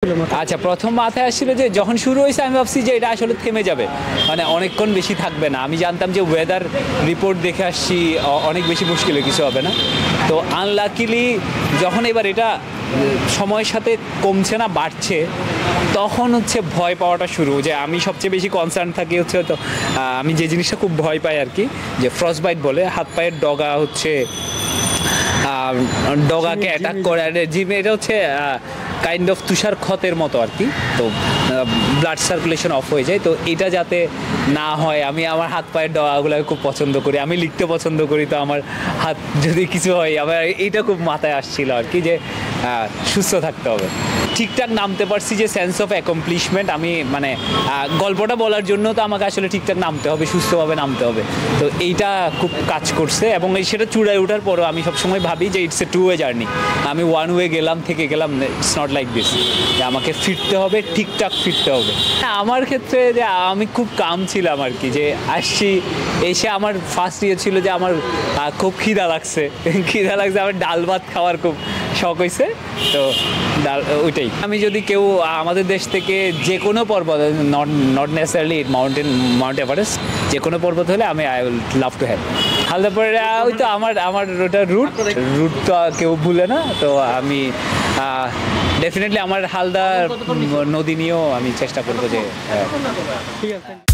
আচ্ছা, প্রথম মাথায় আসছিল যে যখন শুরু হয়েছে আমি ভাবছি যে এটা আসলে থেমে যাবে, মানে অনেকক্ষণ বেশি থাকবে না। আমি জানতাম যে ওয়েদার রিপোর্ট দেখে আসছি অনেক বেশি মুশকিলে কিছু হবে না। তো আনলাকিলি যখন এবার এটা সময়ের সাথে কমছে না বাড়ছে, তখন হচ্ছে ভয় পাওয়াটা শুরু। যে আমি সবচেয়ে বেশি কনসার্ন থাকি হচ্ছে তো আমি যে জিনিসটা খুব ভয় পাই আর কি, যে ফ্রস্ট বাইট বলে, হাত পায়ের ডগা হচ্ছে ডগাকে অ্যাটাক করে। জিমে এটা হচ্ছে কাইন্ড অফ তুষার ক্ষতের মতো আর কি। তো ব্লাড সার্কুলেশন অফ হয়ে যায়। তো এটা যাতে না হয়, আমি আমার হাত পায়ের ডগাগুলোকে খুব পছন্দ করি, আমি লিখতে পছন্দ করি। তো আমার হাত যদি কিছু হয়, আমার এইটা খুব মাথায় আসছিল আর কি, যে সুস্থ থাকতে হবে। ঠিকঠাক নামতে পারছি, যে সেন্স অফ অ্যাকমপ্লিশমেন্ট, আমি মানে গল্পটা বলার জন্য তো আমাকে আসলে ঠিকঠাক নামতে হবে, সুস্থভাবে নামতে হবে। তো এইটা খুব কাজ করছে, এবং সেটা চূড়ায় ওঠার পরও আমি সবসময় ভাবি যে it's a two way journey. আমি ওয়ান ওয়ে গেলাম থেকে গেলাম, ইটস নট লাইক দিস, যে আমাকে ফিরতে হবে, ঠিকঠাক ফিরতে হবে। হ্যাঁ, আমার ক্ষেত্রে যে আমি খুব কাম ছিলাম আর কি, যে আসছি এসে আমার ফার্স্ট ইয়ে ছিল যে আমার খুব খিদা লাগছে, আমার ডাল ভাত খাওয়ার খুব শখ হয়েছে। তো ওইটাই, আমি যদি কেউ আমাদের দেশ থেকে যে কোনো পর্বত, নট নেসেসারিলি মাউন্ট এভারেস্ট, যে কোনো পর্বত হলে আমি I will love to have. Halda পরে ওই তো আমার ওটা রুট তো কেউ ভুলে না। তো আমি ডেফিনেটলি আমার হালদা নদী নিয়েও আমি চেষ্টা করবো যে। ঠিক আছে।